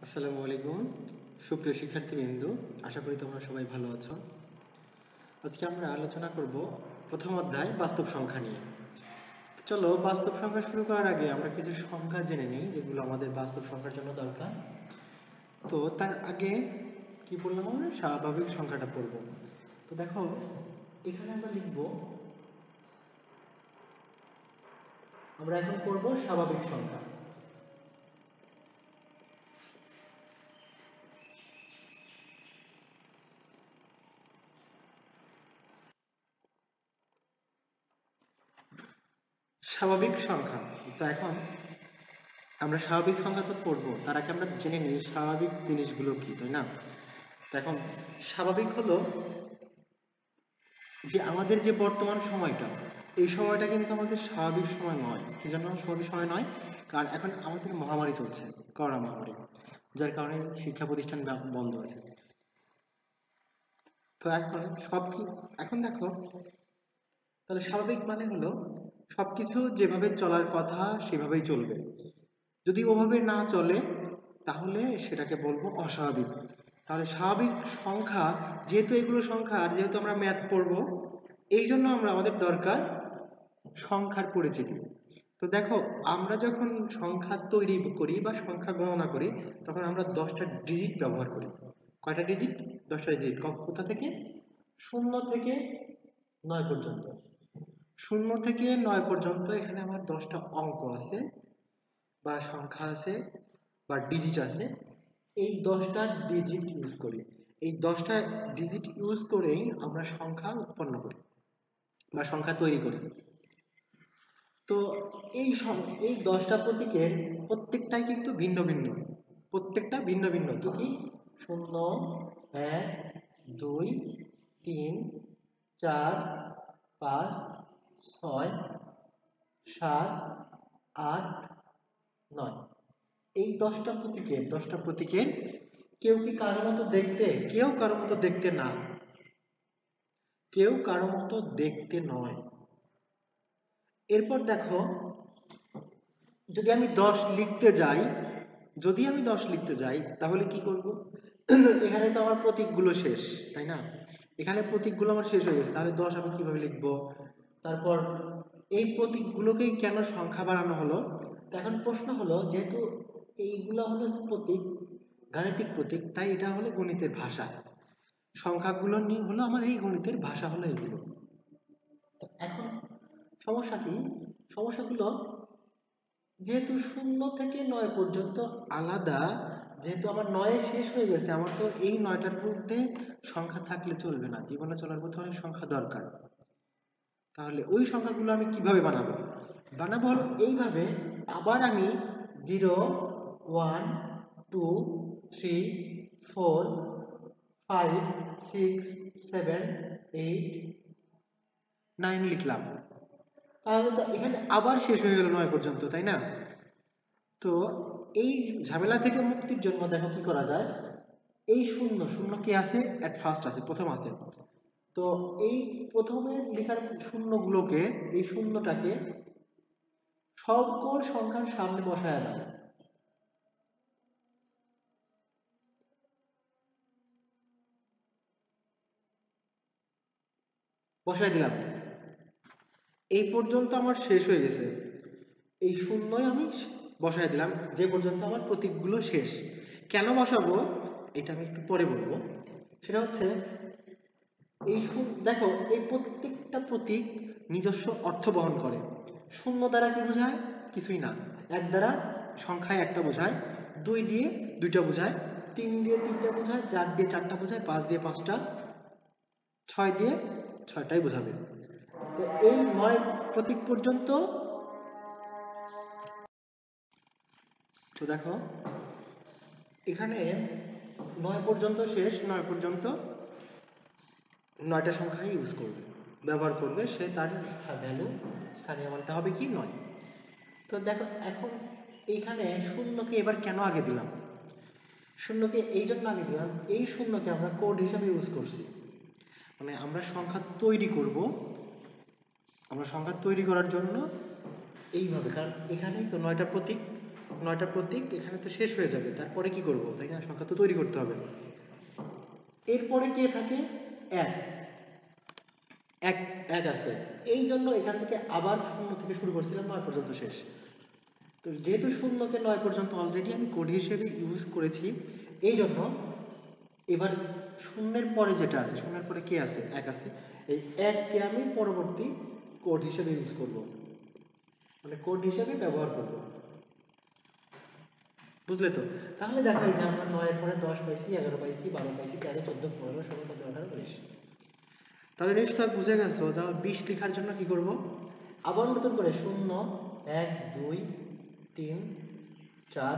আসসালামু আলাইকুম সুপ্রিয় শিক্ষার্থীবৃন্দ, আশা করি তোমরা সবাই ভালো আছো। আজকে আমরা আলোচনা করব প্রথম অধ্যায় বাস্তব সংখ্যা নিয়ে। চলো বাস্তব সংখ্যা শুরু করার আগে আমরা কিছু সংখ্যা জেনে নিই যেগুলো আমাদের বাস্তব সংখ্যার জন্য দরকার। তো তার আগে কি বললাম, আমরা স্বাভাবিক সংখ্যাটা পড়ব। তো দেখো এখানে আমরা এখন পড়ব স্বাভাবিক সংখ্যা। স্বাভাবিক সংখ্যা, তো এখন আমরা স্বাভাবিক সংখ্যা তো পড়বো, তার আগে আমরা জেনে নিই স্বাভাবিক জিনিসগুলো কি, তাই না? তো এখন স্বাভাবিক হলো যে আমাদের যে বর্তমান সময়টা, এই সময়টা কিন্তু আমাদের স্বাভাবিক সময় নয়। কি জন্য স্বাভাবিক সময় নয়? কারণ এখন আমাদের মহামারী চলছে, করোনা মহামারী, যার কারণে শিক্ষা প্রতিষ্ঠান বন্ধ আছে। তো এখন এখন দেখো, তাহলে স্বাভাবিক মানে হলো সবকিছু যেভাবে চলার কথা সেভাবেই চলবে। যদি ওভাবে না চলে তাহলে সেটাকে বলবো অস্বাভাবিক। তাহলে স্বাভাবিক সংখ্যা, যেহেতু এগুলো সংখ্যা আর যেহেতু আমরা ম্যাথ পড়বো, এই জন্য আমাদের দরকার সংখ্যার পরিচিতি। তো দেখো, আমরা যখন সংখ্যা তৈরি করি বা সংখ্যা গণনা করি তখন আমরা 10টা ডিজিট ব্যবহার করি। কয়টা ডিজিট? 10টা ডিজিট। কোথা থেকে? 0 থেকে 9 পর্যন্ত। 0 থেকে 9 পর্যন্ত এখানে আমার 10টা অঙ্ক আছে বা সংখ্যা আছে বা ডিজিট আছে। এই 10টা ডিজিট ইউজ করি, এই 10টা ডিজিট ইউজ করেই আমরা সংখ্যা উৎপন্ন করি বা সংখ্যা তৈরি করি। তো এই 10টা প্রতীকের প্রত্যেকটাই কিন্তু ভিন্ন ভিন্ন, প্রত্যেকটা ভিন্ন ভিন্ন। কি কি? 0, 1, 2, 3, 4, 5, 6, 7, 8, 9। এই 10টা প্রতীকের কেউ কি কারো মতো দেখতে, কেউ কারো মতো দেখতে না, কেউ কারো মতো দেখতে নয়। এরপর দেখো, যদি আমি 10 লিখতে যাই, তাহলে কি করব? এখানে তো আমার প্রতীকগুলো শেষ, তাই না? এখানে প্রতীকগুলো আমার শেষ হয়ে গেছে, তাহলে 10 আমি কিভাবে লিখব? তারপর এই প্রতীকগুলোকেই কেন সংখ্যা বানানো হলো? তো এখন প্রশ্ন হলো, যেহেতু এইগুলো হলো প্রতীক, গাণিতিক প্রতীক, তাই এটা হলো গণিতের ভাষা। সংখ্যাগুলো নিয়ে হলো আমার এই গণিতের ভাষা হলো এগুলো। এখন সমস্যা কি? সমস্যাগুলো, যেহেতু 0 থেকে 9 পর্যন্ত আলাদা, যেহেতু আমার 9 শেষ হয়ে গেছে, আমার তো এই 9টার মধ্যে সংখ্যা থাকলে চলবে না, জীবনে চলার পথে অনেক সংখ্যা দরকার। তাহলে ওই সংখ্যাগুলো আমি কিভাবে বানাবো? বানাবো হলো এইভাবে। আবার আমি 0, 1, 2, 3, 4, 5, 6, 7, 8, 9 লিখলাম। তাহলে তো এখানে আবার শেষ হয়ে গেল 9 পর্যন্ত, তাই না? তো এই ঝামেলা থেকে মুক্তির জন্য দেখো কি করা যায়। এই শূন্য, শূন্য কি আছে? এট ফার্স্ট আছে, প্রথম আছে। তো এই প্রথমে লেখার শূন্যগুলোকে, এই শূন্যটাকে সকল সংখ্যার সামনে বসায় দাও। বসায় দিলাম। এই পর্যন্ত আমার শেষ হয়ে গেছে, এই শূন্যই আমি বসায় দিলাম যে পর্যন্ত আমার প্রতীকগুলো শেষ। কেন বসাবো এটা আমি একটু পরে বলবো। সেটা হচ্ছে, দেখো, এই প্রত্যেকটা প্রতীক নিজস্ব অর্থ বহন করে। 0 দ্বারা কি বোঝায়? কিছুই না। 1 দ্বারা সংখ্যায় একটা বোঝায়, 2 দিয়ে 2টা বোঝায়, 3 দিয়ে 3টা বোঝায়, 4 দিয়ে 4টা বোঝায়, 5 দিয়ে 5টা, 6 দিয়ে 6টাই বোঝাবে। তো এই 9 প্রতীক পর্যন্ত, তো দেখো এখানে 9 পর্যন্ত শেষ, 9 পর্যন্ত 9টা সংখ্যা ইউজ করবে, ব্যবহার করবে, সে তার ভ্যালু, স্থানীয় মানটা হবে কি? 9। তো দেখো এখন এইখানে শূন্যকে এবার কেন আগে দিলাম? শূন্যকে এই জন্য আগে দিলাম, এই শূন্যকে আমরা কোড হিসাবে ইউজ করছি। মানে আমরা সংখ্যা তৈরি করার জন্য এইভাবে, কারণ এখানেই তো 9টা প্রতীক, 9টা প্রতীক এখানে তো শেষ হয়ে যাবে, তারপরে কি করব, তাই না? সংখ্যা তো তৈরি করতে হবে। এরপরে কে থাকে? 1 1 1 আছে, এই জন্য এখান থেকে আবার 0 থেকে শুরু করছিলাম, 9 পর্যন্ত শেষ। তো যেহেতু 0 কে 9 পর্যন্ত অলরেডি আমি কোড হিসেবে ইউজ করেছি, এই জন্য এবার 0-এর পরে যেটা আছে, 0-এর পরে কে আছে? 1 আছে, এই 1 কে আমি পরবর্তী কোড হিসেবে ইউজ করব, মানে কোড হিসেবে ব্যবহার করব। বুঝলে তো? তাহলে দেখাই যে আমরা 9 এর পরে 10 পাইছি, 11 পাইছি, 12 পাইছি, 13, 14, 15, 16, 17, 18, 19। তাহলে নিশ্চয় বুঝে গেছো যে 20 লেখার জন্য কি করব? আবার নতুন করে 0 1 2 3 4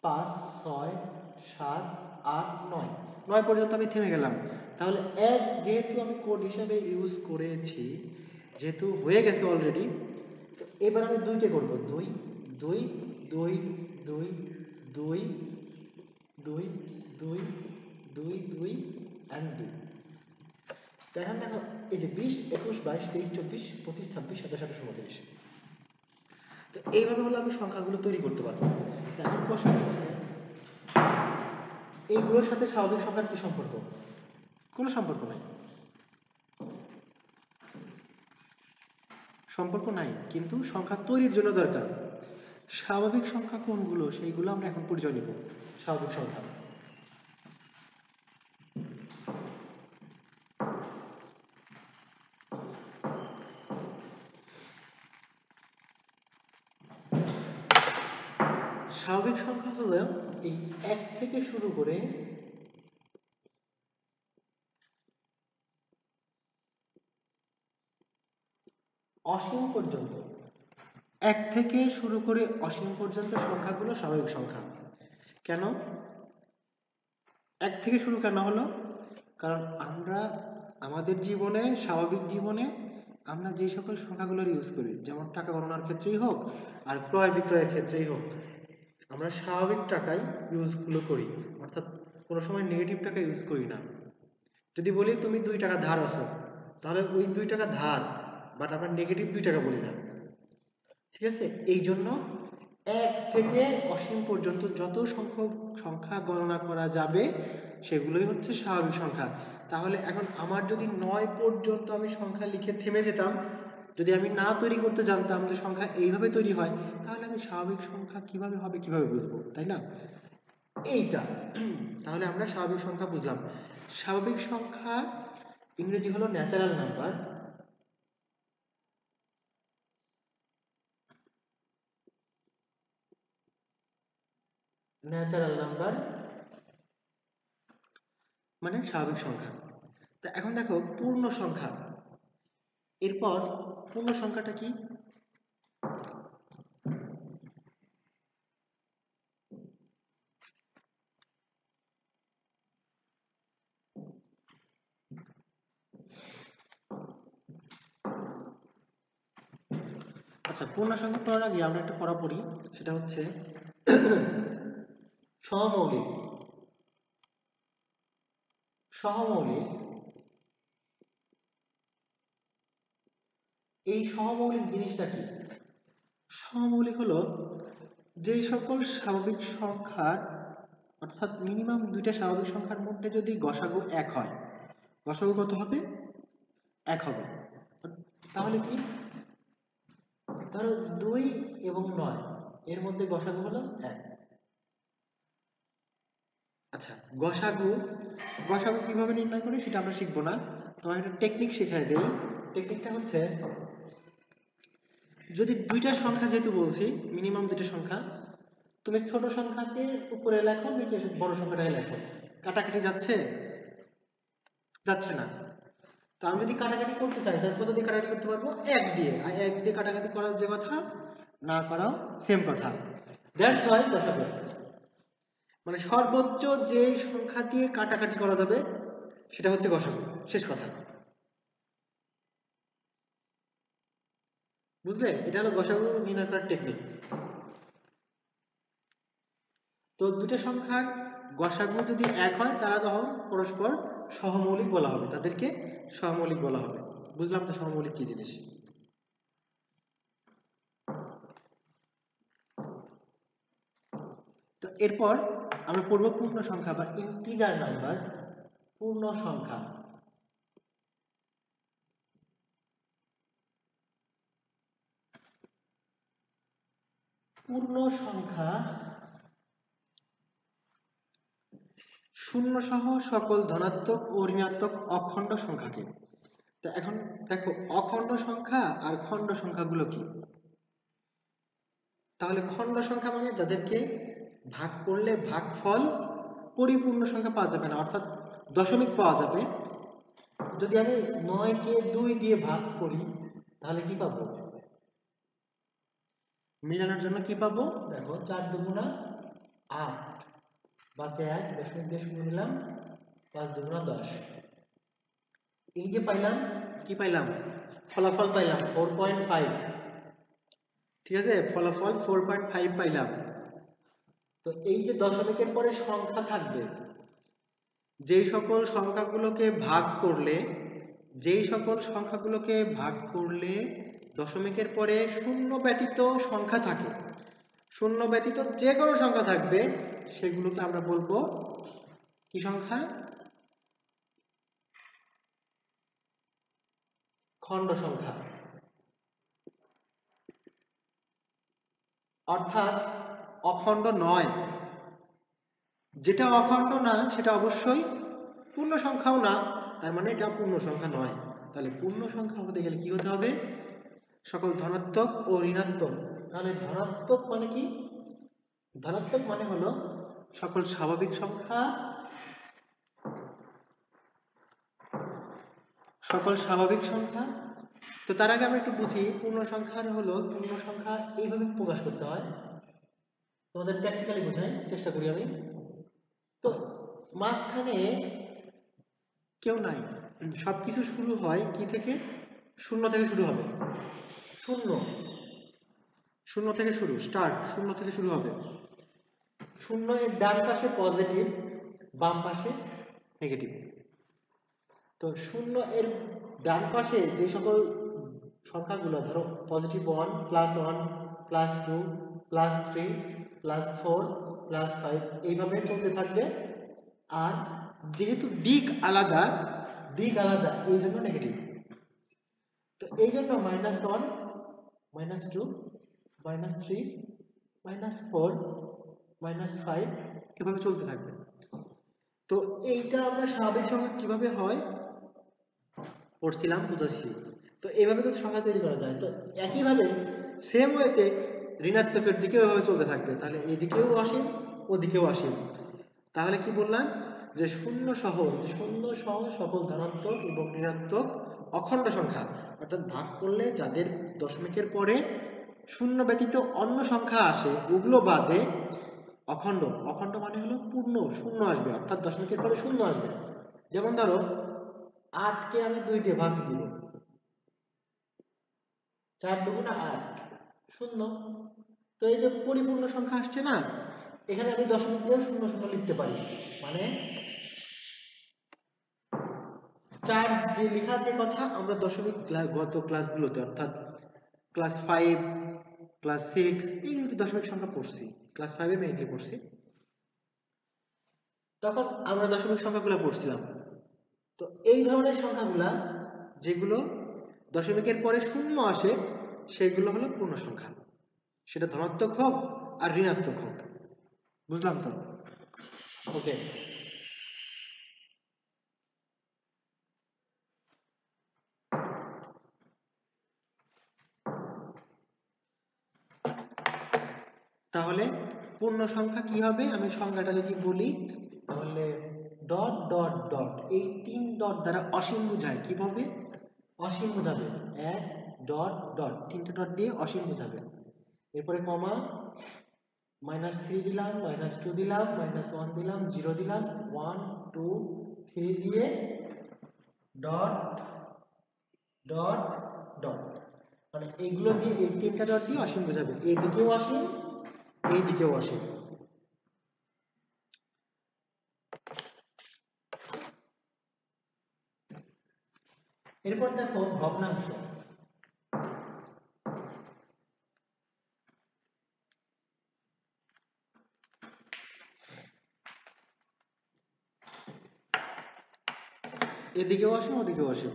5 6 7 8 9, 9 পর্যন্ত আমি থেমে গেলাম। তাহলে 1 যেহেতু আমি কোড হিসাবে ইউজ করেছি, যেহেতু হয়ে গেছে অলরেডি, তো এবার আমি 2 কে করব, 2 2 2 2 2 2 2 2 2 and 2। এখন দেখো এই যে 20 21 22 23 24 25 26 27 28 29। তো এইভাবে হলে আমি সংখ্যাগুলো তৈরি করতে পারবো। এখন প্রশ্ন হচ্ছে এইগুলোর সাথে স্বাভাবিক সংখ্যার কি সম্পর্ক? কোনো সম্পর্ক নাই, সম্পর্ক নাই, কিন্তু সংখ্যা তৈরির জন্য দরকার। স্বাভাবিক সংখ্যা কোনগুলো সেইগুলো আমরা এখন পরিচয় নিব। স্বাভাবিক সংখ্যা, স্বাভাবিক সংখ্যা হলো এই 1 থেকে শুরু করে অসীম পর্যন্ত, 1 থেকে শুরু করে অসীম পর্যন্ত সংখ্যাগুলো স্বাভাবিক সংখ্যা। কেন 1 থেকে শুরু কেন হলো? কারণ আমরা আমাদের জীবনে, স্বাভাবিক জীবনে আমরা যে সকল সংখ্যাগুলো ইউজ করি, যেমন টাকা গণনার ক্ষেত্রেই হোক আর ক্রয় বিক্রয়ের ক্ষেত্রেই হোক, আমরা স্বাভাবিক টাকাই ইউজগুলো করি, অর্থাৎ কোনো সময় নেগেটিভ টাকা ইউজ করি না। যদি বলি তুমি 2 টাকা ধার আছো, তাহলে ওই 2 টাকা ধার, বাট আমরা নেগেটিভ 2 টাকা বলি না। ঠিক আছে? এই জন্য 1 থেকে অসীম পর্যন্ত যত সংখ্যক সংখ্যা গণনা করা যাবে সেগুলোই হচ্ছে স্বাভাবিক সংখ্যা। তাহলে এখন আমার যদি 9 পর্যন্ত আমি সংখ্যা লিখে থেমে যেতাম, যদি আমি না তৈরি করতে জানতাম যে সংখ্যা এইভাবে তৈরি হয়, তাহলে আমি স্বাভাবিক সংখ্যা কিভাবে হবে কিভাবে বুঝবো, তাই না? এইটা তাহলে আমরা স্বাভাবিক সংখ্যা বুঝলাম। স্বাভাবিক সংখ্যা ইংরেজি হলো ন্যাচারাল নাম্বার। ন্যাচারাল নাম্বার মানে স্বাভাবিক সংখ্যা। তা এখন দেখো পূর্ণ সংখ্যা, এরপর পূর্ণ সংখ্যাটা কি? আচ্ছা, পূর্ণ সংখ্যা পড়ার আগে আমরা একটা পড়া পড়ি, সেটা হচ্ছে সহমৌলিক। সহমৌলিক, এই সহমৌলিক জিনিসটা কি? সহমৌলিক হলো যেই সকল স্বাভাবিক সংখ্যার, অর্থাৎ মিনিমাম 2টা স্বাভাবিক সংখ্যার মধ্যে যদি গসাগু 1 হয়, গসাগু কত হবে? 1 হবে। তাহলে কি? ধরো 2 এবং 9 এর মধ্যে গসাগু হলো 1। আচ্ছা, গসাগু গসাগু কিভাবে নির্ণয় করি সেটা আমরা শিখবো না, তোমার একটা টেকনিক শেখাই দেই। টেকনিকটা হচ্ছে, যদি 2টা সংখ্যা যেহেতু বলছি, মিনিমাম 2টা সংখ্যা, তুমি ছোট সংখ্যাকে উপরে লেখো, নিচে বড় সংখ্যাটাই লেখো, কাটাকাটি যাচ্ছে? যাচ্ছে না। তো আমি যদি কাটাকাটি করতে চাই তাহলে কত দিয়ে কাটাকাটি করতে পারবো? 1 দিয়ে। আর 1 দিয়ে কাটাকাটি করার যে কথা, না করাও সেম কথা। দ্যাটস ওয়াই গসাগু, মানে সর্বোচ্চ যে সংখ্যা দিয়ে কাটাকাটি করা যাবে সেটা হচ্ছে গসাগু, শেষ কথা। বুঝলে? এটা হলো গসাগু নির্ণয় করার টেকনিক। তো 2টা সংখ্যার গসাগু যদি 1 হয়, তারা তখন পরস্পর সহমৌলিক বলা হবে, তাদেরকে সহমৌলিক বলা হবে। বুঝলাম তো সহমৌলিক কি জিনিস? এরপর আমরা পড়ব পূর্ণ সংখ্যা বা ইন্টিজার নাম্বার। পূর্ণ সংখ্যা, পূর্ণ সংখ্যা শূন্য সহ সকল ধনাত্মক ও ঋণাত্মক অখণ্ড সংখ্যাকে। তো এখন দেখো অখণ্ড সংখ্যা আর খণ্ড সংখ্যাগুলো কি। তাহলে খণ্ড সংখ্যা মানে যাদেরকে ভাগ করলে ভাগফল পরিপূর্ণ সংখ্যা পাওয়া যাবে না, অর্থাৎ দশমিক পাওয়া যাবে। যদি আমি 9 কে 2 দিয়ে ভাগ করি তাহলে কি পাবো? মিলানোর জন্য কি পাবো? দেখো 4 দুগুণা 8, বাঁচে 1, দশমিক দিয়ে শুনে নিলাম, 5 দুগুণা 10। এই যে পাইলাম, কি পাইলাম? ফলাফল পাইলাম 4.5। ঠিক আছে, ফলাফল 4.5 পাইলাম। তো এই যে দশমিকের পরে সংখ্যা থাকবে, যেই সকল সংখ্যাগুলোকে ভাগ করলে, দশমিকের পরে শূন্য ব্যতীত সংখ্যা থাকে, শূন্য ব্যতীত যে কোনো সংখ্যা থাকবে, সেগুলোকে আমরা বলবো কি সংখ্যা? খণ্ড সংখ্যা। অর্থাৎ অখণ্ড নয়। যেটা অখণ্ড না সেটা অবশ্যই পূর্ণ সংখ্যাও না, তার মানে এটা পূর্ণ সংখ্যা নয়। তাহলে পূর্ণ সংখ্যা হতে গেলে কি হতে হবে? সকল ধনাত্মক ও ঋণাত্মক। তাহলে ধনাত্মক মানে কি? ধনাত্মক মানে হলো সকল স্বাভাবিক সংখ্যা, তো তার আগে আমরা একটু বুঝি পূর্ণ সংখ্যার হলো, পূর্ণ সংখ্যা এইভাবে প্রকাশ করতে হয়। তোমাদের প্র্যাকটিক্যালি বোঝাই চেষ্টা করি আমি। তো মাঝখানে কেউ নাই, সবকিছু শুরু হয় কি থেকে? শূন্য থেকে শুরু হবে। শূন্য থেকে শুরু, স্টার্ট শূন্য থেকে শুরু হবে। শূন্য এর ডান পাশে পজিটিভ, বাম পাশে নেগেটিভ। তো শূন্য এর ডান পাশে যে সকল সংখ্যাগুলো, ধরো +1, +1, +2, +3, +4, +5 এইভাবে চলতে থাকবে। আর যেহেতু দিক আলাদা এই জন্য নেগেটিভ। তো এই জন্য -1, -2, -3, -4, -5 এভাবে চলতে থাকবে। তো এইটা আমরা স্বাভাবিক সংখ্যা কিভাবে হয় পড়ছিলাম, বুঝাচ্ছি। তো এইভাবে তো সংখ্যা তৈরি করা যায়। তো একইভাবে সেম ওয়েতে ঋণাত্মকের দিকেও এভাবে চলতে থাকবে। তাহলে এদিকেও অসীম, ওদিকেও অসীম। তাহলে কি বললাম? যে শূন্য সহ সকল ধনাত্মক এবং ঋণাত্মক অখণ্ড সংখ্যা, অর্থাৎ ভাগ করলে যাদের দশমিকের পরে শূন্য ব্যতীত অন্য সংখ্যা আসে, ওগুলো বাদে অখণ্ড। অখণ্ড মানে হলো পূর্ণ, শূন্য আসবে, অর্থাৎ দশমিকের পরে শূন্য আসবে। যেমন ধরো 8 কে আমি 2 দিয়ে ভাগ দিব, 4 দুগুণা 8, শূন্য। তো এই যে পরিপূর্ণ সংখ্যা আসছে না, এখানে আমি দশমিক দিয়েও 0 0 লিখতে পারি। মানে 4 যে লেখা যে কথা আমরা দশমিক গত ক্লাসগুলোতে, অর্থাৎ ক্লাস 5, ক্লাস 6 এইগুলোতে দশমিক সংখ্যা পড়ছি, ক্লাস 5 এ মেইনলি পড়ছি। তখন আমরা দশমিক সংখ্যাগুলো পড়ছিলাম। তো এই ধরনের সংখ্যাগুলা যেগুলো দশমিকের পরে শূন্য আসে, সেগুলো হলো পূর্ণ সংখ্যা। সেটা ধনাত্মক হোক আর ঋণাত্মক হোক। বুঝলাম তো? ওকে। তাহলে পূর্ণ সংখ্যা কি হবে? আমি সংখ্যাটা যদি বলি তাহলে ডট ডট ডট, এই 3 ডট দ্বারা অসীম বোঝায়। কিভাবে অসীম বোঝাবে? 1 ডট ডট, 3টে ডট দিয়ে অসীম বোঝাবে। এরপরে কমা, -3 দিলাম, -2 দিলাম, -1 দিলাম, 0 দিলাম, 1 2 3 দিয়ে ডট ডট ডট, মানে এইগুলো দিয়ে, এই 3টা ডট দিয়ে অসীম বোঝাবে। এইদিকেও অসীম, এইদিকেও অসীম। এরপর দেখো ভগ্নাংশ। এদিকেও অসীম ওদিকেও অসীম।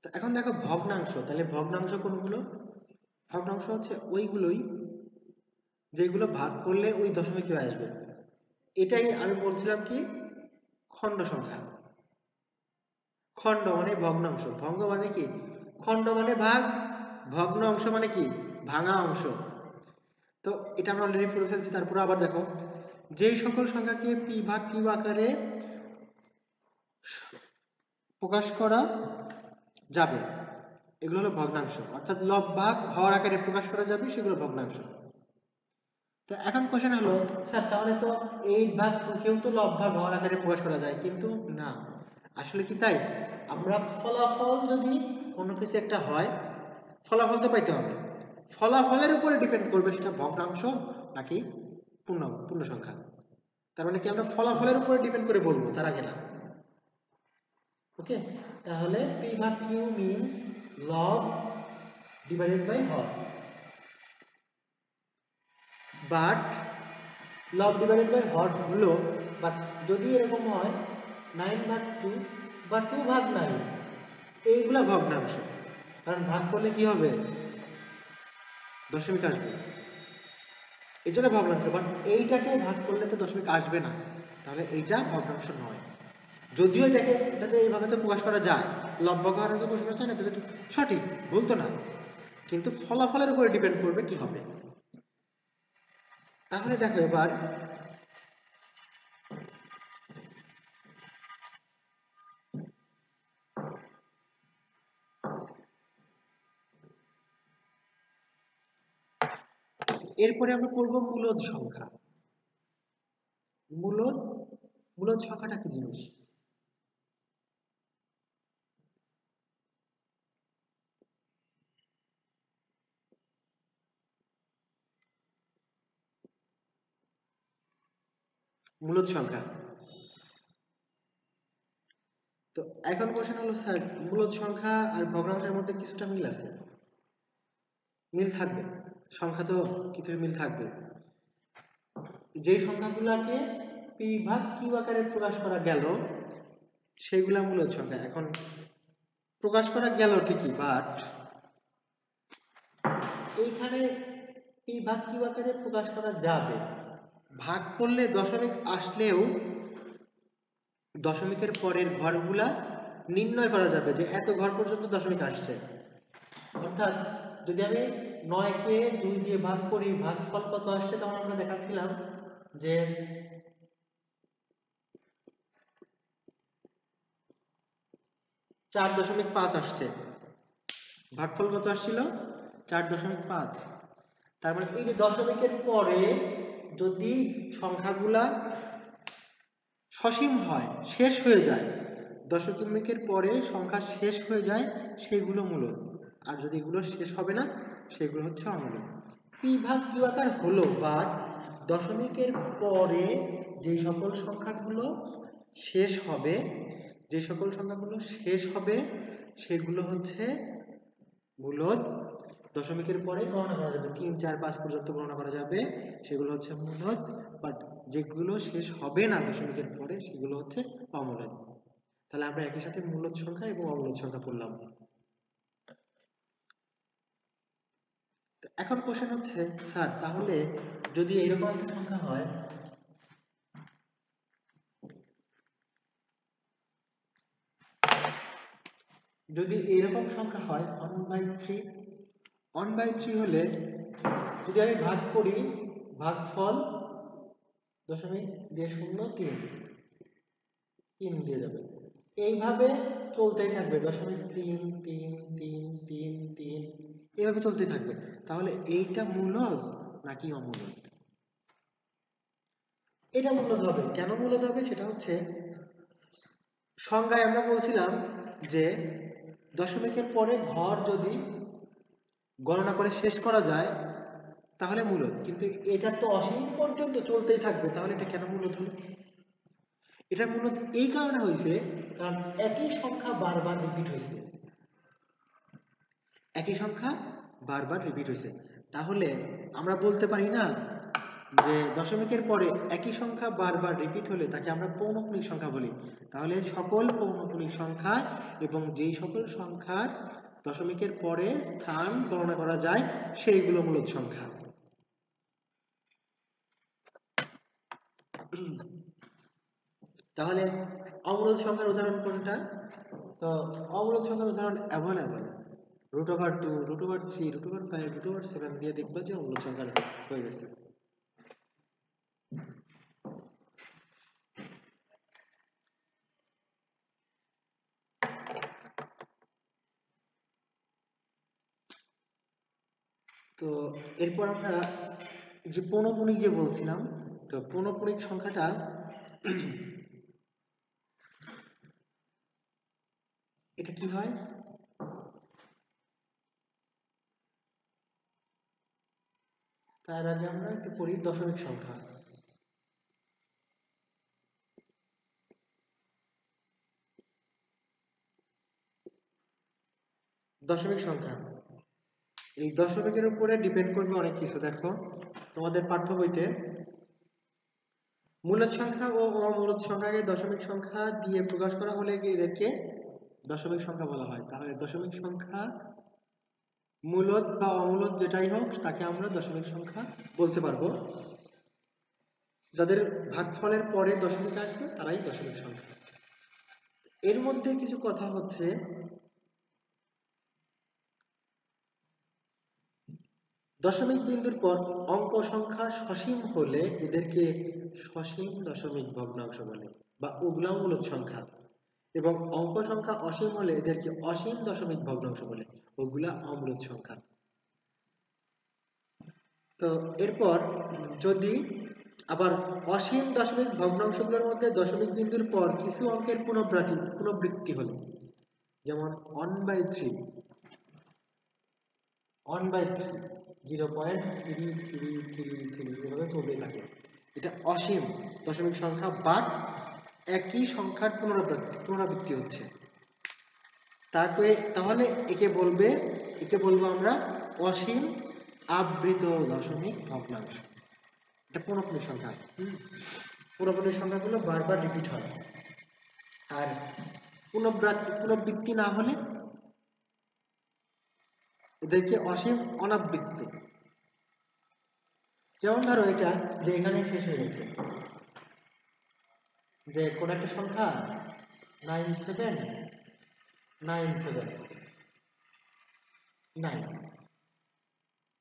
তো এখন দেখো ভগ্নাংশ, তাহলে ভগ্নাংশ কোনগুলো? ভগ্নাংশ হচ্ছে ওইগুলোই যেগুলো ভাগ করলে ওই দশমিকে আসবে। এটাই আমি বলছিলাম কি খণ্ড সংখ্যা। খণ্ড মানে ভগ্নাংশ, ভঙ্গ মানে কি খণ্ড মানে ভাগ, ভগ্ন অংশ মানে কি ভাঙা অংশ। তো এটা আমরা অলরেডি পড়ে ফেলছি। তারপরে আবার দেখো যেই সকল সংখ্যাকে পি ভাগ কিউ আকারে প্রকাশ করা যাবে এগুলো হলো ভগ্নাংশ, অর্থাৎ লব ভাগ হর আকারে প্রকাশ করা যাবে সেগুলো ভগ্নাংশ। তো এখন কোশ্চেন হলো স্যার তাহলে তো এই ভাগ কেউ তো লব ভাগ হর আকারে প্রকাশ করা যায়, কিন্তু না, আসলে কি তাই? আমরা ফলাফল যদি কোনো কিছু একটা হয় ফলাফল তো পাইতে হবে, ফলাফলের উপরে ডিপেন্ড করবে সেটা ভগ্নাংশ নাকি পূর্ণ সংখ্যা। তার মানে কি আমরা ফলাফলের উপরে ডিপেন্ড করে বলবো, তার আগে না। ওকে, তাহলে পি ভাগ কিউ মিন্স লব ডিভাইডেড বাই হর, বাট লব ডিভাইডেড বাই হর হলো, বাট যদি এরকম হয় 9/2 বা 2/9 এইগুলা ভগ্নাংশ, কারণ ভাগ করলে কি হবে দশমিক আসবে, এই জন্য ভগ্নাংশ। বাট এইটাকে ভাগ করলে তো দশমিক আসবে না, তাহলে এইটা ভগ্নাংশ নয়। যদিও এটাকে এইভাবে তো প্রকাশ করা যায়, লব ভাগ হর আকারে প্রকাশ করা যায় না, এটা সঠিক, ভুল তো না, কিন্তু ফলাফলের উপরে ডিপেন্ড করবে কি হবে। তাহলে দেখো এবার এরপরে আমরা পড়ব মূলদ সংখ্যা। মূলদ মূলদ সংখ্যাটা কি জিনিস? মূলদ সংখ্যা, তো এখন কোশ্চেন হলো স্যার মূলদ সংখ্যা আর ভগ্নাংশের মধ্যে কিছুটা মিল আছে, মিল থাকবে, সংখ্যা তো কিছু মিল থাকবে। যেই সংখ্যাগুলোকে পি ভাগ কিউ আকারে প্রকাশ করা গেল সেইগুলা মূলদ সংখ্যা। এখন প্রকাশ করা গেল ঠিকই, বাট এইখানে পি ভাগ কিউ আকারে প্রকাশ করা যাবে, ভাগ করলে দশমিক আসলেও দশমিকের পরের ঘরগুলা নির্ণয় করা যাবে যে এত ঘর পর্যন্ত দশমিক আসছে। অর্থাৎ যদি আমি 9-কে 2 দিয়ে ভাগ করি, ভাগফল কত আসছে, তখন আমরা দেখাচ্ছিলাম যে 4.5 আসছে। ভাগফল কত আসছিল? 4.5। তার মানে এই যে দশমিকের পরে যদি সংখ্যাগুলা সসীম হয়, শেষ হয়ে যায়, দশমিকের পরে সংখ্যা শেষ হয়ে যায়, সেগুলো মূলদ। আর যদি এগুলো শেষ হবে না সেগুলো হচ্ছে অমূলদ। পি ভাগ কিউ আকার হলো, বাট দশমিকের পরে যে সকল সংখ্যাগুলো শেষ হবে, যে সকল সংখ্যাগুলো শেষ হবে সেগুলো হচ্ছে মূলদ। দশমিকের পরে গণনা করা যাবে, 3, 4, 5 পর্যন্ত গণনা করা যাবে, সেগুলো হচ্ছে মূলদ। বাট যেগুলো শেষ হবে না দশমিকের পরে সেগুলো হচ্ছে অমূলদ। তাহলে আমরা একই সাথে মূলদ সংখ্যা এবং অমূলদ সংখ্যা পড়লাম। এখন কোশ্চেন হচ্ছে স্যার তাহলে যদি এরকম একটা সংখ্যা হয়, যদি এরকম সংখ্যা হয় 1/3, 1/3 হলে যদি আমি ভাগ করি, ভাগফল দশমিক দিয়ে 0, 3 দিয়ে যাবে, এইভাবে চলতেই থাকবে, 0.3, 3, 3, 3, 3 এইভাবে চলতেই থাকবে। তাহলে এইটা মূলদ নাকি অমূলদ? এটা মূলদ হবে। কেন মূলদ হবে সেটা হচ্ছে সংজ্ঞায় আমরা বলছিলাম যে দশমিকের পরে ঘর যদি গণনা করে শেষ করা যায় তাহলে মূলদ, কিন্তু এটা তো অসীম পর্যন্ত চলতেই থাকবে, তাহলে এটা কেন মূলদ হলো? এটা মূলত এই কারণে হয়েছে কারণ একই সংখ্যা বারবার রিপিট হয়েছে, একই সংখ্যা বারবার রিপিট হয়েছে। তাহলে আমরা বলতে পারি না যে দশমিকের পরে একই সংখ্যা বারবার রিপিট হলে তাকে আমরা পৌনঃপুনিক সংখ্যা বলি। তাহলে সকল পৌনঃপুনিক সংখ্যা এবং যেই সকল সংখ্যার দশমিকের পরে স্থান গণনা করা যায় সেইগুলো মূলদ সংখ্যা। তাহলে অমূলদ সংখ্যার উদাহরণ কোনটা? তো অমূলদ সংখ্যার উদাহরণ অ্যাভেলেবল, √2, √3, √5, √7 দিয়ে দেখবা যে অমূলদ সংখ্যার হয়ে গেছে। তো এরপর আমরা যে পৌনঃপুনিক যে বলছিলাম, তো পৌনঃপুনিক সংখ্যাটা এটা কি হয়? তার আগে আমরা একটু পড়ি দশমিক সংখ্যা। দশমিক সংখ্যা, এই দশমিকের উপরে ডিপেন্ড করবে অনেক কিছু। দেখো তোমাদের পাঠ্য বইতে মূলদ সংখ্যা ও অমূলদ সংখ্যাকে দশমিক সংখ্যা দিয়ে প্রকাশ করা হলে এদেরকে দশমিক সংখ্যা বলা হয়। তাহলে দশমিক সংখ্যা মূলদ বা অমূলদ যেটাই হোক তাকে আমরা দশমিক সংখ্যা বলতে পারবো। যাদের ভাগফলের পরে দশমিক আসবে তারাই দশমিক সংখ্যা। এর মধ্যে কিছু কথা হচ্ছে, দশমিক বিন্দুর পর অঙ্ক সংখ্যা সসীম হলে এদেরকে সসীম দশমিক ভগ্নাংশ বলে বা ওগুলা মূলদ সংখ্যা, এবং অঙ্ক সংখ্যা অসীম হলে এদেরকে অসীম দশমিক ভগ্নাংশ বলে, ওগুলা অমূলদ সংখ্যা। তো এরপর যদি আবার অসীম দশমিক ভগ্নাংশগুলোর মধ্যে দশমিক বিন্দুর পর কিছু অঙ্কের পুনরাবৃত্তি হলো, যেমন 1/3, 0.3333 এভাবে চলতেই থাকে, এটা অসীম দশমিক সংখ্যা বা একই সংখ্যার পুনরাবৃত্তি হচ্ছে। তাহলে একে বলবো আমরা অসীম আবৃত দশমিক ভগ্নাংশ। এটা পৌনঃপুনিক সংখ্যা। পৌনঃপুনিক সংখ্যাগুলো বারবার রিপিট হয়। আর পুনরাবৃত্তি না হলে এদেরকে অসীম অনাবৃত্ত। যেমন ধরো এটা যে এখানে শেষ হয়ে গেছে, যে কোন একটা সংখ্যা 9797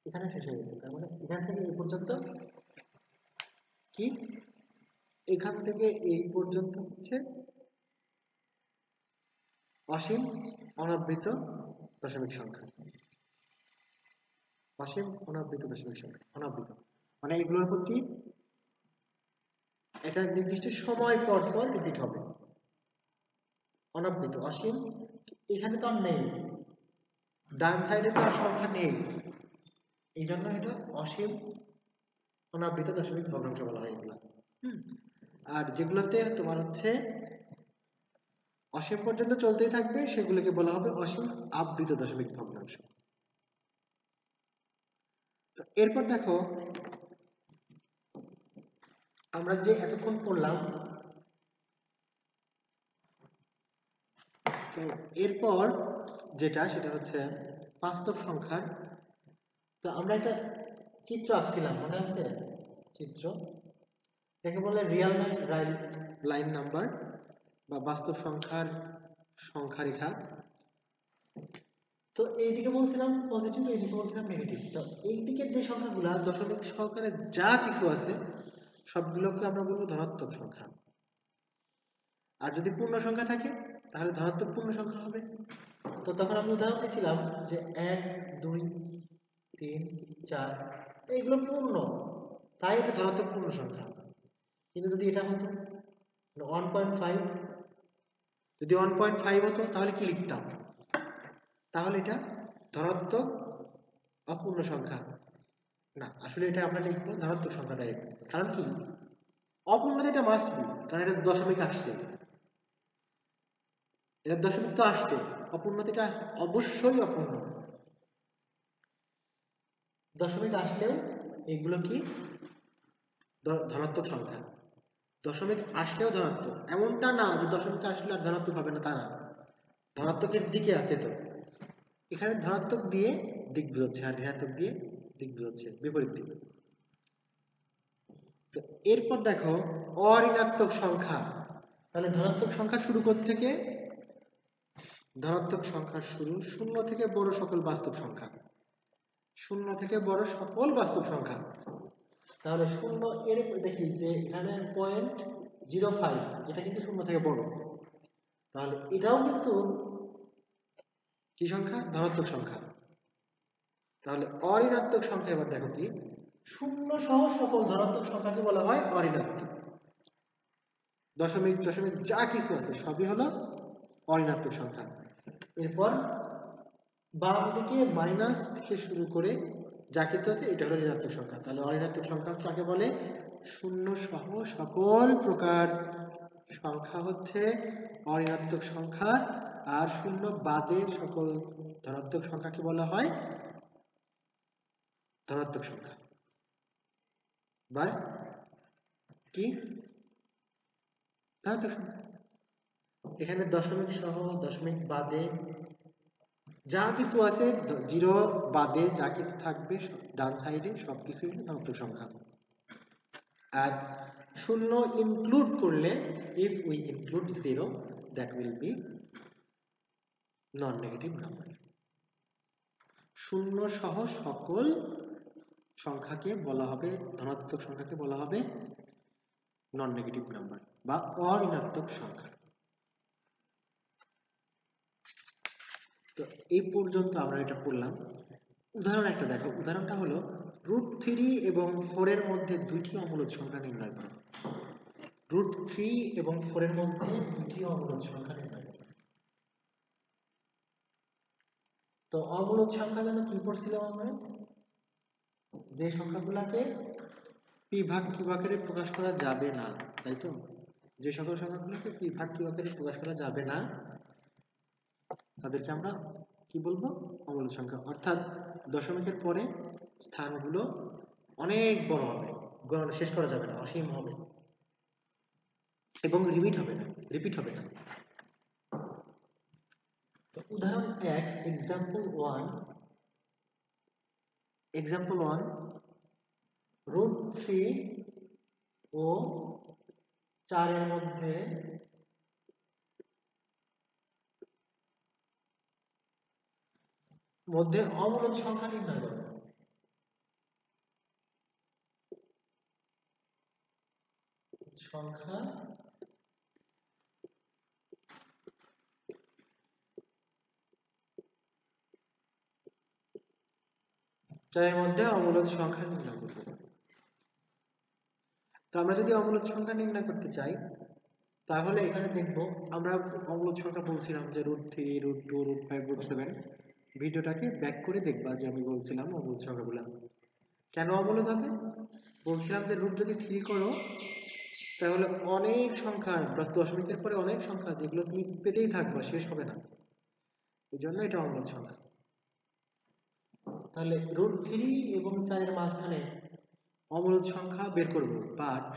এখানে শেষ হয়ে গেছে। তার মানে এখান থেকে এই পর্যন্ত কি, এখান থেকে এই পর্যন্ত হচ্ছে অসীম অনাবৃত দশমিক সংখ্যা। অসীম অনাবৃত দশমিক সংখ্যা, অনাবৃত মানে এগুলোর প্রতি একটা নির্দিষ্ট সময় পর পর রিপিট হবে। অনাবৃত অসীম, এখানে তো আর নেই, ডান সাইডে তো আর সংখ্যা নেই, এই জন্য এটা অসীম অনাবৃত দশমিক ভগ্নাংশ বলা হয় এগুলা। আর যেগুলোতে তোমার হচ্ছে অসীম পর্যন্ত চলতেই থাকবে সেগুলোকে বলা হবে অসীম আবৃত দশমিক ভগ্নাংশ। এরপর দেখো আমরা যে এতক্ষণ পড়লাম, তো এরপর যেটা সেটা হচ্ছে বাস্তব সংখ্যার। তো আমরা একটা চিত্র আঁকছিলাম, মনে আছে? চিত্র একে বলে রিয়েল লাইন নাম্বার বা বাস্তব সংখ্যার সংখ্যারেখা। তো এইদিকে বলছিলাম পজিটিভ, এইদিকে বলছিলাম নেগেটিভ। তো এই দিকের যে সংখ্যাগুলো দশমিক সহকারে যা কিছু আছে সবগুলোকে আমরা বলবো ধনাত্মক সংখ্যা। আর যদি পূর্ণ সংখ্যা থাকে তাহলে ধনাত্মক পূর্ণ সংখ্যা হবে। তো তখন আমি উদাহরণ দিয়েছিলাম যে 1 2 3 4 এইগুলো পূর্ণ, তাই এটা ধনাত্মক পূর্ণ সংখ্যা। কিন্তু যদি এটা হতো 1.5, যদি 1.5 হতো তাহলে কি লিখতাম? তাহলে এটা ধনাত্মক অপূর্ণ সংখ্যা না, আসলে এটা আমরা লিখবো ধনাত্মক সংখ্যা ডাইরেক্ট। কারণ কি, অপূর্ণতা এটা মাস্ট বি, কারণ এটা দশমিক আসছে, এটা দশমিক তো আসছে, অপূর্ণতাটা অবশ্যই অপূর্ণ। দশমিক আসলেও এগুলো কি ধনাত্মক সংখ্যা। দশমিক আসলেও ধনাত্মক, এমনটা না যে দশমিক আসলে আর ধনাত্মক হবে না, তা না, ধনাত্মকের দিকে আছে। তো এখানে ধনাত্মক দিয়ে দিক বোঝাচ্ছে আর ঋণাত্মক দিয়ে দিক বোঝাচ্ছে, বিপরীত দিক। তো এরপর দেখো অঋণাত্মক সংখ্যা। তাহলে ধনাত্মক সংখ্যা শুরু থেকে, ধনাত্মক সংখ্যার শুরু শূন্য থেকে বড় সকল বাস্তব সংখ্যা, শূন্য থেকে বড় সকল বাস্তব সংখ্যা। তাহলে শূন্য এর দেখি যে এখানে 0.05, এটা কিন্তু শূন্য থেকে বড়, তাহলে এটাও কিন্তু কি সংখ্যা? ধনাত্মক সংখ্যা। তাহলে অঋণাত্মক সংখ্যা এবার দেখো কি, শূন্য সহ সকল ধনাত্মক সংখ্যাকে বলা হয় অঋণাত্মক। দশমিক দশমিক যা কিছু আছে সবই হলো অঋণাত্মক সংখ্যা। এরপর বাম দিকে মাইনাস থেকে শুরু করে যা কিছু আছে এটা হলো ঋণাত্মক সংখ্যা। তাহলে অঋণাত্মক সংখ্যা কাকে বলে? শূন্য সহ সকল প্রকার সংখ্যা হচ্ছে অঋণাত্মক সংখ্যা, আর শূন্য বাদে সকল ধনাত্মক সংখ্যাকে বলা হয় ধনাত্মক সংখ্যা। বা কি? ধনাত্মক সংখ্যা। এখানে দশমিক সহ দশমিক বাদে যা কিছু আছে, জিরো বাদে যা কিছু থাকবে ডান সাইডে সবকিছুই ধনাত্মক সংখ্যা। আর শূন্য ইনক্লুড করলে, if we include 0 that will be non-negative number. শূন্য সহ সকল সংখ্যাকে বলা হবে, ধনাত্মক সংখ্যাকে বলা হবে নন নেগেটিভ নাম্বার বা অঋণাত্মক সংখ্যা। তো এই পর্যন্ত আমরা এটা পড়লাম। উদাহরণ একটা দেখো, উদাহরণটা হলো √3 এবং 4 এর মধ্যে দুইটি অমূলদ সংখ্যা নির্ণয় করো। √3 এবং 4 এর মধ্যে দুইটি অমূলদ সংখ্যা নির্ণয় করো। তো অমূলদ সংখ্যা যেন কি পড়ছিলাম আমরা? যে সংখ্যাগুলোকে পি ভাগ কিউ আকারে প্রকাশ করা যাবে না, তাই তো? যে সকল সংখ্যাগুলোকে পি ভাগ কিউ আকারে প্রকাশ করা যাবে না তাদেরকে আমরা কি বলবো? অমূলদ সংখ্যা। অর্থাৎ দশমিকের পরে স্থানগুলো অনেক বড় হবে, গণনা শেষ করা যাবে না, অসীম হবে এবং রিপিট হবে না। তো উদাহরণ 1, এক্সাম্পল 1, √3 ও 4 এর মধ্যে অমূলদ সংখ্যা নির্ণয় করো। সংখ্যা চারের মধ্যে অমূলদ সংখ্যা নির্ণয় করতে। তো আমরা যদি অমূলদ সংখ্যা নির্ণয় করতে চাই তাহলে এখানে দেখব আমরা অমূলদ সংখ্যা বলছিলাম যে √3, √2, √5, √7। ভিডিওটাকে ব্যাক করে দেখবা যে আমি বলছিলাম অমূলদ সংখ্যাগুলো কেন অমূলদ হবে। বলছিলাম যে রুট যদি 3 করো তাহলে অনেক সংখ্যা, দশমিকের পরে অনেক সংখ্যা যেগুলো তুমি পেতেই থাকবে, শেষ হবে না, এই জন্য এটা অমূলদ সংখ্যা। তাহলে √3 এবং 4 এর মাঝখানে অমূলদ সংখ্যা বের করব, বাট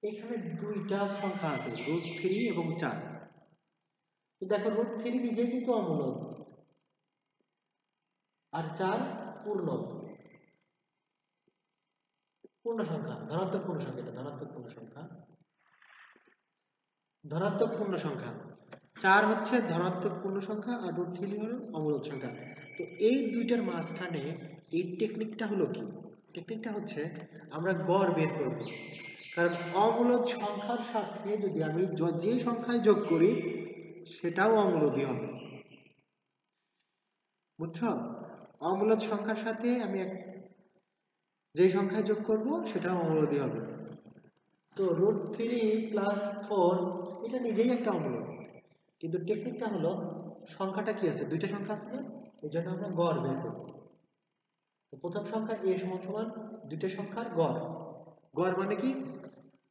এখানে দুইটা সংখ্যা আছে √3 এবং 4। তো দেখো √3 নিজেই কিন্তু অমূলদ, আর 4 পূর্ণ সংখ্যা, ধনাত্মক পূর্ণ সংখ্যা, এটা ধনাত্মক পূর্ণ সংখ্যা, ধনাত্মক পূর্ণ সংখ্যা। 4 হচ্ছে ধনাত্মক পূর্ণ সংখ্যা আর √3 হলো অমূলদ সংখ্যা। তো এই দুইটার মাঝখানে এই টেকনিকটা হলো কি? টেকনিকটা হচ্ছে আমরা গড় বের করব, কারণ অমূলদ সংখ্যার সাথে যদি আমি যে সংখ্যায় যোগ করি সেটাও অমূলদই হবে, বুঝছো? অমূলদ সংখ্যার সাথে আমি যে সংখ্যায় যোগ করব সেটাও অমূলদই হবে। তো √3 + 4 এটা নিজেই একটা অমূলদ, কিন্তু টেকনিকটা হলো সংখ্যাটা কি আছে, দুইটা সংখ্যা আছে না, এই জন্য আমরা গড় বের করব। তো প্রথম সংখ্যা a সমান দুইটা সংখ্যার গড়। গড় মানে কি?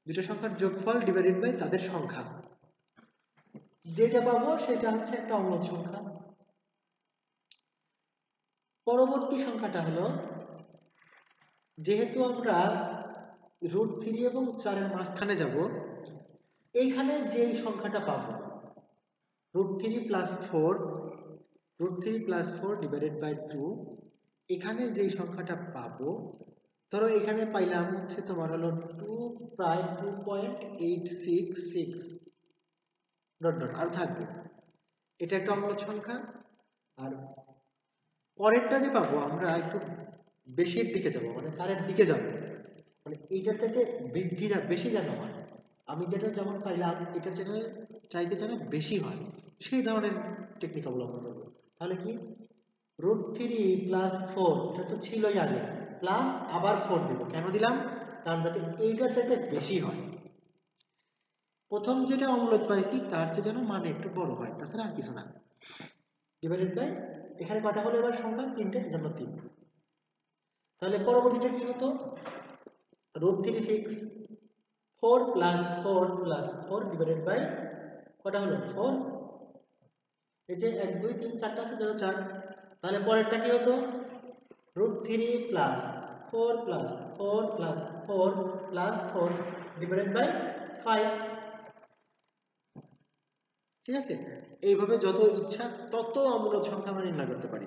দুইটা সংখ্যার যোগফল ডিভাইডেড বাই তাদের সংখ্যা। যেটা পাবো সেটা হচ্ছে একটা অমূলদ সংখ্যা। পরবর্তী সংখ্যাটা হলো, যেহেতু আমরা √3 এবং 4 এর মাঝখানে যাব, এইখানে যে সংখ্যাটা পাবো √3 প্লাস 4, √3 প্লাস 4 ডিভাইডেড বাই 2, এখানে যে সংখ্যাটা পাবো, ধরো এখানে পাইলাম হচ্ছে তোমার হলো 2 প্রায় 2.866 ডট ডট আর থাকবে, এটা একটা অম্লজ সংখ্যা। আর পরেরটা যে পাবো আমরা একটু বেশির দিকে যাব, মানে 4 এর দিকে যাব, মানে এইটার চাইতে বৃদ্ধি বেশি যেন হয়, আমি যেটা যেমন পাইলাম এটার চাইতে যেন বেশি হয়, সেই ধরনের টেকনিক অবলম্বন করবো। তাহলে কি √3 প্লাস 4, এটা তো ছিলই আগে, প্লাস আবার 4 দেব, কেন দিলাম, কারণ যাতে এইটার চাইতে বেশি হয়, প্রথম যেটা অম্লজ পাইছি তার চেয়ে যেন মান একটু বড় হয়, তাছাড়া আর কিছু না। ডিভাইডেড বাই, এখানে কটা হলো এবার সংখ্যা, 3টে, জন্য 3। তাহলে পরবর্তীটা কি হতো, √3 fix, 4 plus 4 plus 4 divided by কটা হলো 4, এই যে 1 2 3 4টা আছে, যেন 4। তাহলে পরেরটা কি হতো, √3 plus 4 plus 4 plus 4 plus 4 divided by 5। ঠিক আছে, এইভাবে যত ইচ্ছা তত অমূলদ সংখ্যা আমরা নির্ণয় করতে পারি।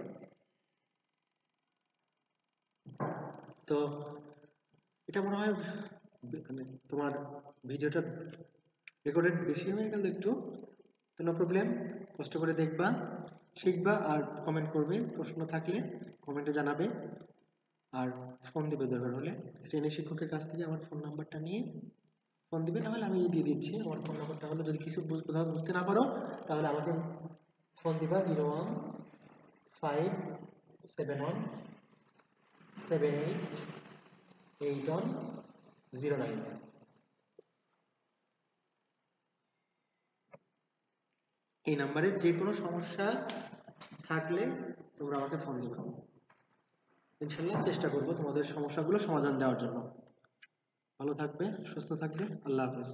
তো এটা মনে হয় মানে তোমার ভিডিওটা রেকর্ডেড বেশি হয়ে গেল একটু, তো নো প্রবলেম, কষ্ট করে দেখবা, শিখবা, আর কমেন্ট করবে, প্রশ্ন থাকলে কমেন্টে জানাবে, আর ফোন দিবে দরকার হলে, শ্রেণী শিক্ষকের কাছ থেকে আমার ফোন নাম্বারটা নিয়ে ফোন দিবে, নাহলে আমি দিয়ে দিচ্ছি আমার ফোন নাম্বারটা, হলো যদি কিছু কোথাও বুঝতে না পারো তাহলে আমাকে ফোন দিবা 01571788109। এই নাম্বারে যে কোনো সমস্যা থাকলে তোমরা আমাকে ফোন দিবে, ইনশাল্লাহ চেষ্টা করবো তোমাদের সমস্যাগুলো সমাধান দেওয়ার জন্য। ভালো থাকবে, সুস্থ থাকবে, আল্লাহ হাফেজ।